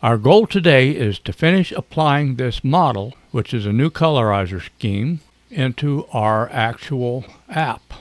Our goal today is to finish applying this model, which is a new colorizer scheme, into our actual app,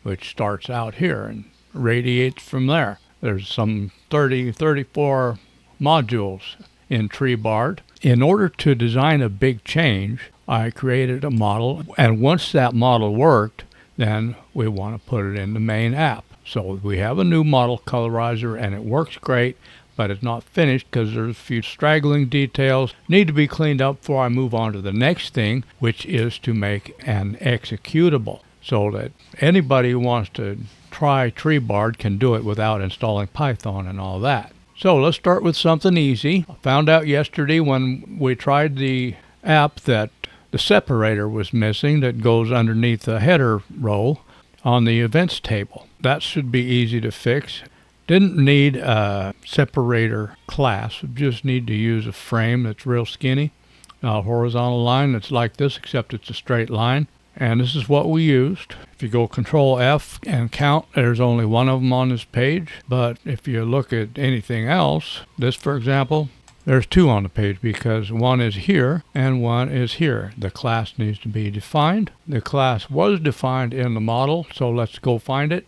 which starts out here and radiates from there. There's some 34 modules in Treebard. In order to design a big change, I created a model, and once that model worked, then we want to put it in the main app. So we have a new model colorizer, and it works great, but it's not finished because there's a few straggling details need to be cleaned up before I move on to the next thing, which is to make an executable so that anybody who wants to try Treebard can do it without installing Python and all that. So let's start with something easy. I found out yesterday when we tried the app that the separator was missing that goes underneath the header row on the events table. That should be easy to fix. Didn't need a separator class. We just need to use a frame that's real skinny, a horizontal line that's like this, except it's a straight line. And this is what we used. If you go Control F and count, there's only one of them on this page. But if you look at anything else, this for example, there's two on the page because one is here and one is here. The class needs to be defined. The class was defined in the model, so let's go find it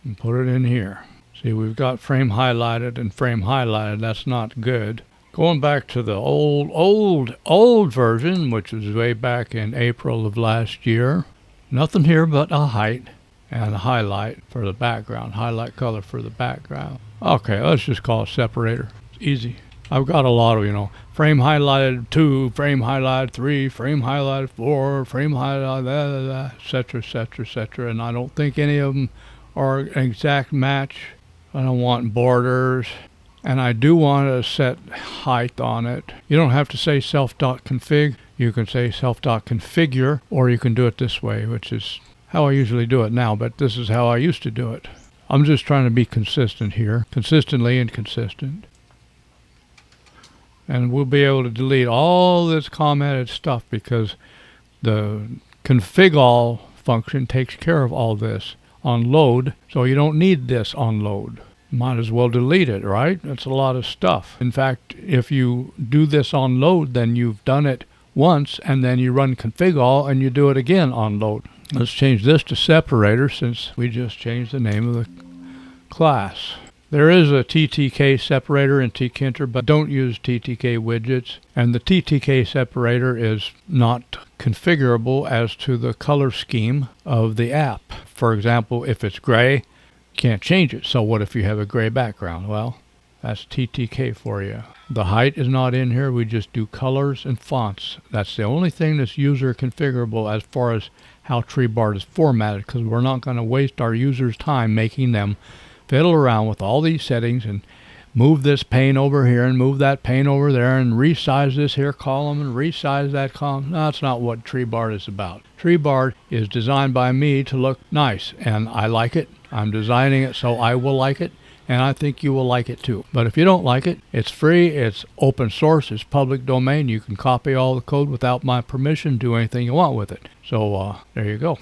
and put it in here. See, we've got frame highlighted and frame highlighted. That's not good. Going back to the old version, which was way back in April of last year. Nothing here but a height and a highlight for the background. Highlight color for the background. Okay, let's just call it separator. It's easy. I've got a lot of, frame highlighted 2, frame highlighted 3, frame highlighted 4, frame highlighted, etc., etc., etc. And I don't think any of them or an exact match. I don't want borders, and I do want to set height on it. You don't have to say self.config. You can say self.configure, or you can do it this way, which is how I usually do it now, but this is how I used to do it. I'm just trying to be consistent here, consistently inconsistent. And we'll be able to delete all this commented stuff because the config all function takes care of all this on load, so you don't need this on load. Might as well delete it, right? That's a lot of stuff. In fact, if you do this on load, then you've done it once, and then you run config all and you do it again on load. Let's change this to separator since we just changed the name of the class. There is a TTK separator in Tkinter, but don't use TTK widgets. And the TTK separator is not configurable as to the color scheme of the app. For example, if it's gray, can't change it. So what if you have a gray background? Well, that's TTK for you. The height is not in here. We just do colors and fonts. That's the only thing that's user configurable as far as how Treebard is formatted, because we're not going to waste our users' time making them fiddle around with all these settings and move this pane over here and move that pane over there and resize this here column and resize that column. No, that's not what Treebard is about. Treebard is designed by me to look nice, and I like it. I'm designing it so I will like it, and I think you will like it too. But if you don't like it, it's free, it's open source, it's public domain. You can copy all the code without my permission, do anything you want with it. So there you go.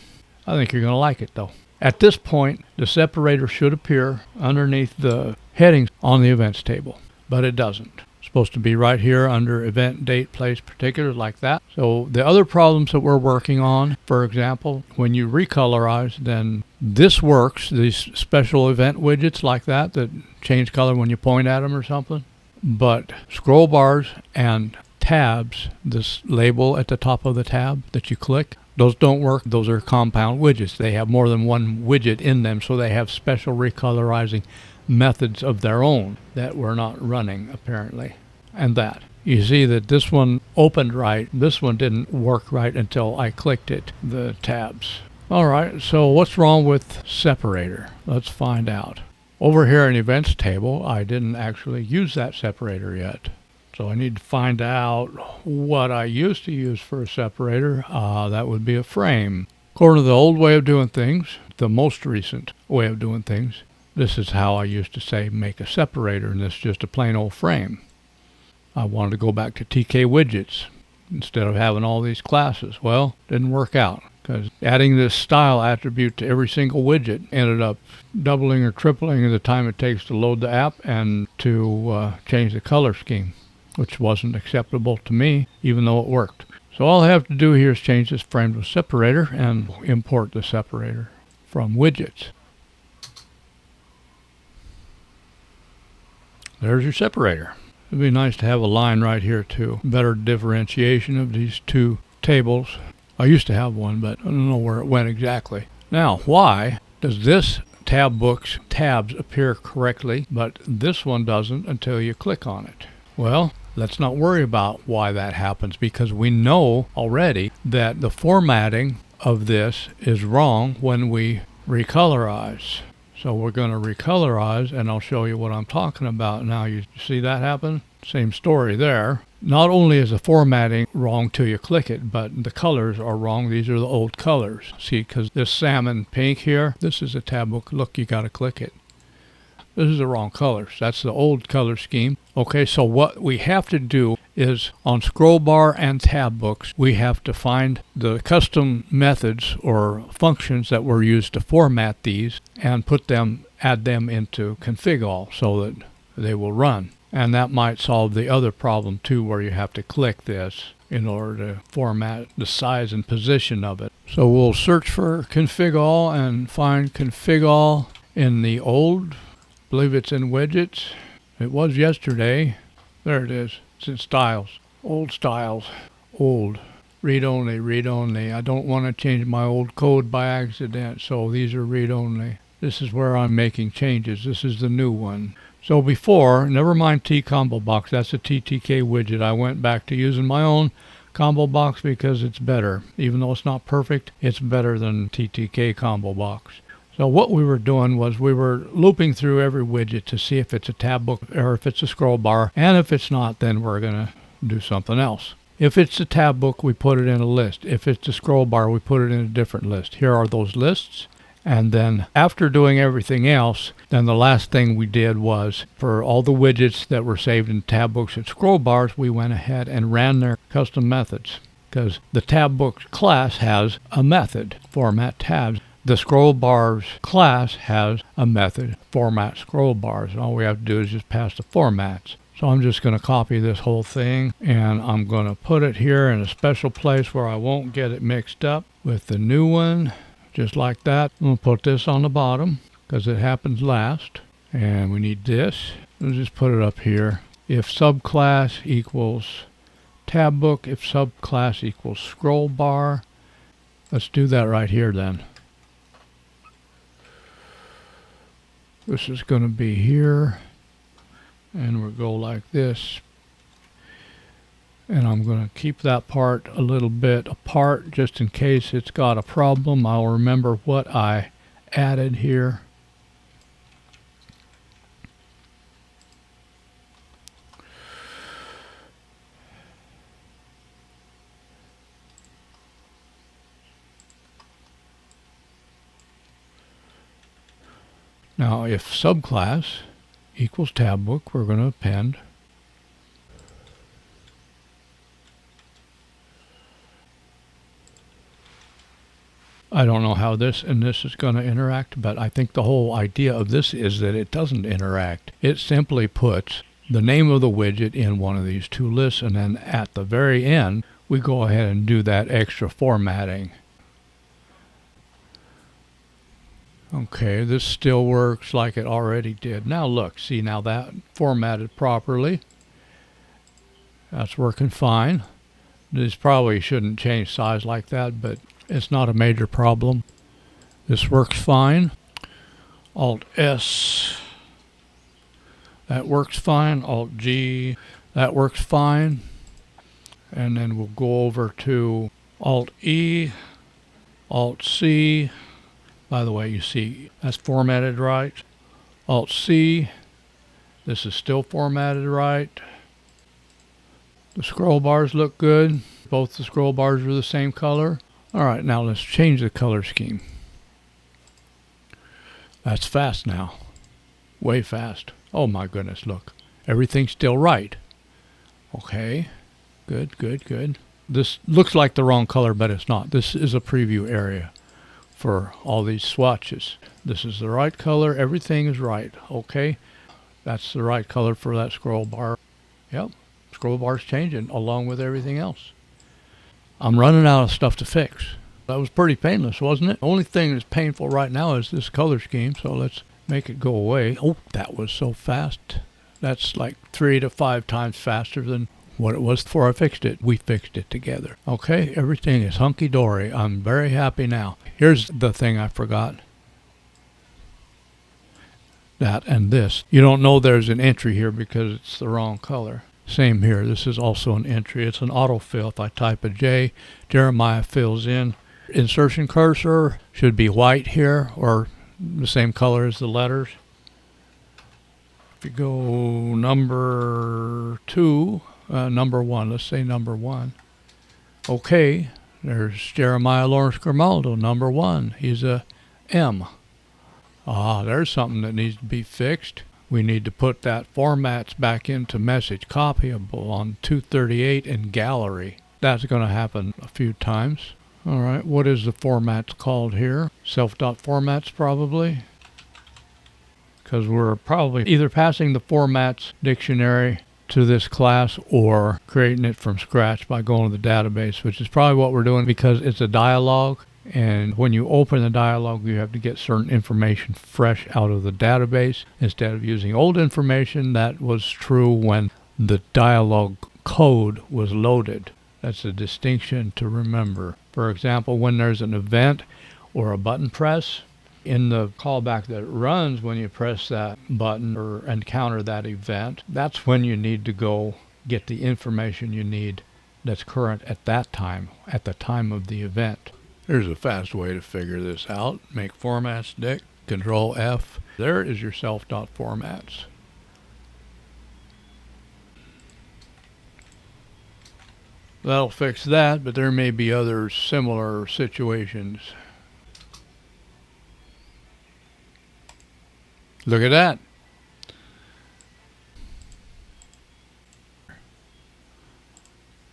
I think you're going to like it though. At this point, the separator should appear underneath the headings on the events table, but it doesn't. It's supposed to be right here under event, date, place, particulars, like that. So the other problems that we're working on, for example, when you recolorize, then this works, these special event widgets like that change color when you point at them or something. But scroll bars and tabs, this label at the top of the tab that you click, those don't work. Those are compound widgets. They have more than one widget in them, so they have special recolorizing methods of their own that we're not running, apparently. And that. You see that this one opened right. This one didn't work right until I clicked it, the tabs. All right, so what's wrong with separator? Let's find out. Over here in events table, I didn't actually use that separator yet. So I need to find out what I used to use for a separator. That would be a frame. According to the old way of doing things, the most recent way of doing things, this is how I used to say make a separator, and this is just a plain old frame. I wanted to go back to TK widgets instead of having all these classes. Well, didn't work out. because adding this style attribute to every single widget ended up doubling or tripling the time it takes to load the app and to change the color scheme, which wasn't acceptable to me, even though it worked. So all I have to do here is change this frame to separator and import the separator from widgets. There's your separator. It'd be nice to have a line right here too. Better differentiation of these two tables. I used to have one, but I don't know where it went exactly. Now, why does this tab book's tabs appear correctly, but this one doesn't until you click on it? Well, let's not worry about why that happens, because we know already that the formatting of this is wrong when we recolorize. So we're going to recolorize, and I'll show you what I'm talking about now. You see that happen? Same story there. Not only is the formatting wrong till you click it, but the colors are wrong. These are the old colors. See, because this salmon pink here, this is a tab book. Look, you got to click it. This is the wrong colors. That's the old color scheme. Okay, so what we have to do is on scroll bar and tab books, we have to find the custom methods or functions that were used to format these and add them into config all so that they will run. And that might solve the other problem too, where you have to click this in order to format the size and position of it. So we'll search for config all and find config all in the old. I believe it's in widgets. It was yesterday. There it is. It's in styles. Old styles. Old. Read only, read only. I don't want to change my old code by accident, so these are read only. This is where I'm making changes. This is the new one. So before, never mind T combo box, that's a TTK widget. I went back to using my own combo box because it's better. Even though it's not perfect, it's better than TTK combo box. So what we were doing was we were looping through every widget to see if it's a tab book or if it's a scroll bar. And if it's not, then we're going to do something else. If it's a tab book, we put it in a list. If it's a scroll bar, we put it in a different list. Here are those lists. And then after doing everything else, then the last thing we did was for all the widgets that were saved in tab books and scroll bars, we went ahead and ran their custom methods. Because the tab books class has a method, format tabs. The scroll bars class has a method, format scroll bars. And all we have to do is just pass the formats. So I'm just going to copy this whole thing and I'm going to put it here in a special place where I won't get it mixed up with the new one. Just like that. I'm going to put this on the bottom because it happens last. And we need this. We'll just put it up here. If subclass equals tab book, if subclass equals scroll bar. Let's do that right here then. This is going to be here, and we'll go like this. And I'm going to keep that part a little bit apart just in case it's got a problem. I'll remember what I added here. Now, if subclass equals tab book, we're going to append I don't know how this and this is going to interact, but I think the whole idea of this is that it doesn't interact. It simply puts the name of the widget in one of these two lists, and then at the very end, we go ahead and do that extra formatting. Okay, this still works like it already did. Now look, see, now that formatted properly. That's working fine. This probably shouldn't change size like that, but it's not a major problem. This works fine. Alt S, that works fine. Alt G, that works fine. And then we'll go over to Alt E, Alt C. By the way, you see that's formatted right. Alt C, this is still formatted right. The scroll bars look good. Both the scroll bars are the same color. All right, now let's change the color scheme. That's fast now. Way fast. Oh my goodness, look. Everything's still right. Okay, good, good, good. This looks like the wrong color, but it's not. This is a preview area for all these swatches. This is the right color. Everything is right. Okay. That's the right color for that scroll bar. Yep. Scroll bar's changing along with everything else. I'm running out of stuff to fix. That was pretty painless, wasn't it? The only thing that's painful right now is this color scheme, so let's make it go away. Oh, that was so fast. That's like 3 to 5 times faster than what it was before I fixed it. We fixed it together. Okay, everything is hunky-dory. I'm very happy now. Here's the thing I forgot. That and this. You don't know there's an entry here because it's the wrong color. Same here. This is also an entry. It's an autofill. If I type a J, Jeremiah fills in. Insertion cursor should be white here, or the same color as the letters. If you go number 2, number 1, let's say number 1. Okay, there's Jeremiah Lawrence Grimaldo, number 1. He's a M. There's something that needs to be fixed. We need to put that formats back into message copyable on 238 in gallery. That's going to happen a few times. All right, what is the formats called here? Self.formats probably. Because we're probably either passing the formats dictionary to this class or creating it from scratch by going to the database, which is probably what we're doing because it's a dialogue. And when you open the dialogue, you have to get certain information fresh out of the database instead of using old information. That was true when the dialogue code was loaded. That's a distinction to remember. For example, when there's an event or a button press, in the callback that runs when you press that button or encounter that event, that's when you need to go get the information you need that's current at that time, at the time of the event. Here's a fast way to figure this out. Make formats dict, Control F. There is your self.formats. That'll fix that, but there may be other similar situations. Look at that.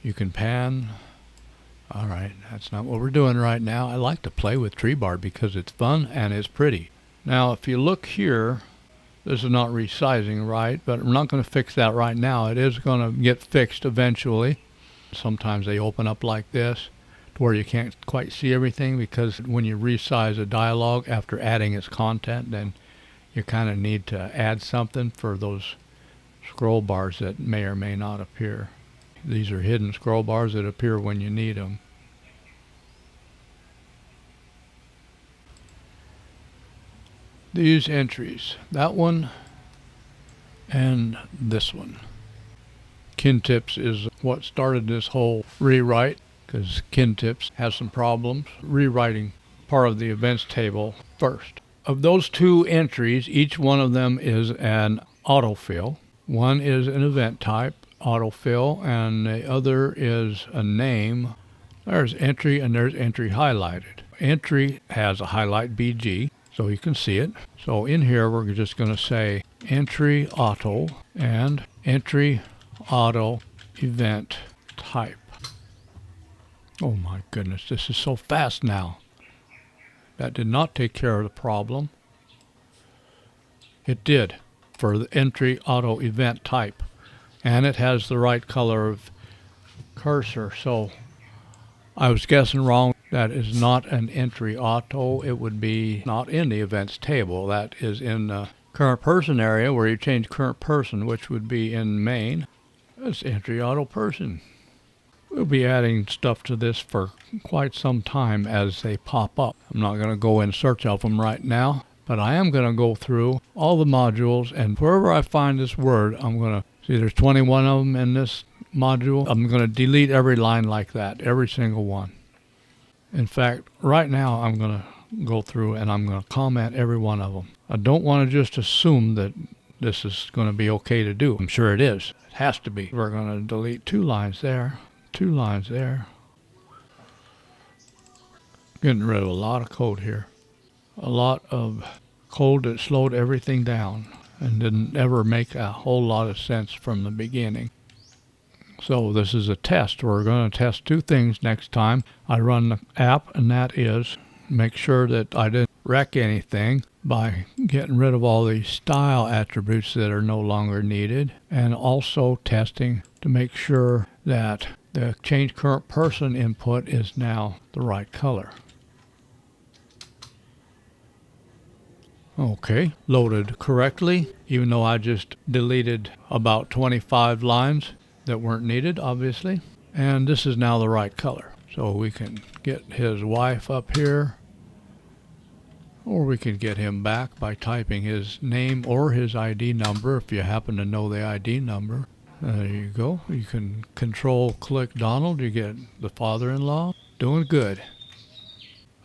You can pan. All right, that's not what we're doing right now. I like to play with Treebard because it's fun and it's pretty. Now, if you look here, this is not resizing right, but I'm not going to fix that right now. It is going to get fixed eventually. Sometimes they open up like this to where you can't quite see everything because when you resize a dialogue after adding its content, then you kind of need to add something for those scroll bars that may or may not appear. These are hidden scroll bars that appear when you need them. These entries, that one and this one. Kintips is what started this whole rewrite because Kintips has some problems rewriting part of the events table first. Of those 2 entries, each one of them is an autofill. One is an event type, autofill, and the other is a name. There's entry and there's entry highlighted. Entry has a highlight BG, so you can see it. So in here, we're just going to say entry auto and entry auto event type. Oh my goodness, this is so fast now. That did not take care of the problem. It did for the entry auto event type. And it has the right color of cursor. So I was guessing wrong. That is not an entry auto. It would be not in the events table. That is in the current person area where you change current person, which would be in main. That's entry auto person. We'll be adding stuff to this for quite some time as they pop up. I'm not going to go in search of them right now, but I am going to go through all the modules, and wherever I find this word, I'm going to see there's 21 of them in this module. I'm going to delete every line like that, every single one. In fact, right now I'm going to go through and I'm going to comment every one of them. I don't want to just assume that this is going to be okay to do. I'm sure it is. It has to be. We're going to delete 2 lines there, 2 lines there. Getting rid of a lot of code here. A lot of code that slowed everything down and didn't ever make a whole lot of sense from the beginning. So this is a test. We're going to test two things next time I run the app, and that is make sure that I didn't wreck anything by getting rid of all these style attributes that are no longer needed, and also testing to make sure that the change current person input is now the right color. Okay, loaded correctly, even though I just deleted about 25 lines that weren't needed, obviously. And this is now the right color. So we can get his wife up here, or we can get him back by typing his name or his ID number if you happen to know the ID number. There you go. You can control click Donald. You get the father-in-law. Doing good.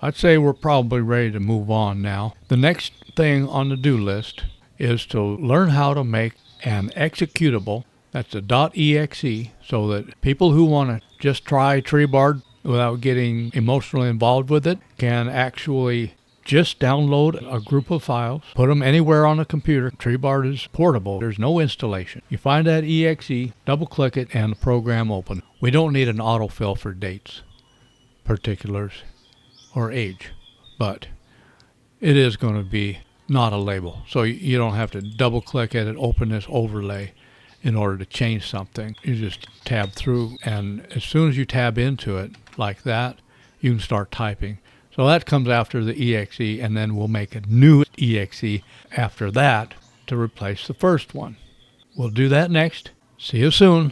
I'd say we're probably ready to move on now. The next thing on the do list is to learn how to make an executable. That's a .exe, so that people who want to just try Treebard without getting emotionally involved with it can actually just download a group of files, put them anywhere on the computer. Treebard is portable. There's no installation. You find that exe, double-click it, and the program open. We don't need an autofill for dates, particulars, or age, but it is going to be not a label. So you don't have to double-click it and open this overlay in order to change something. You just tab through, and as soon as you tab into it like that, you can start typing. So that comes after the exe, and then we'll make a new exe after that to replace the first one. We'll do that next. See you soon.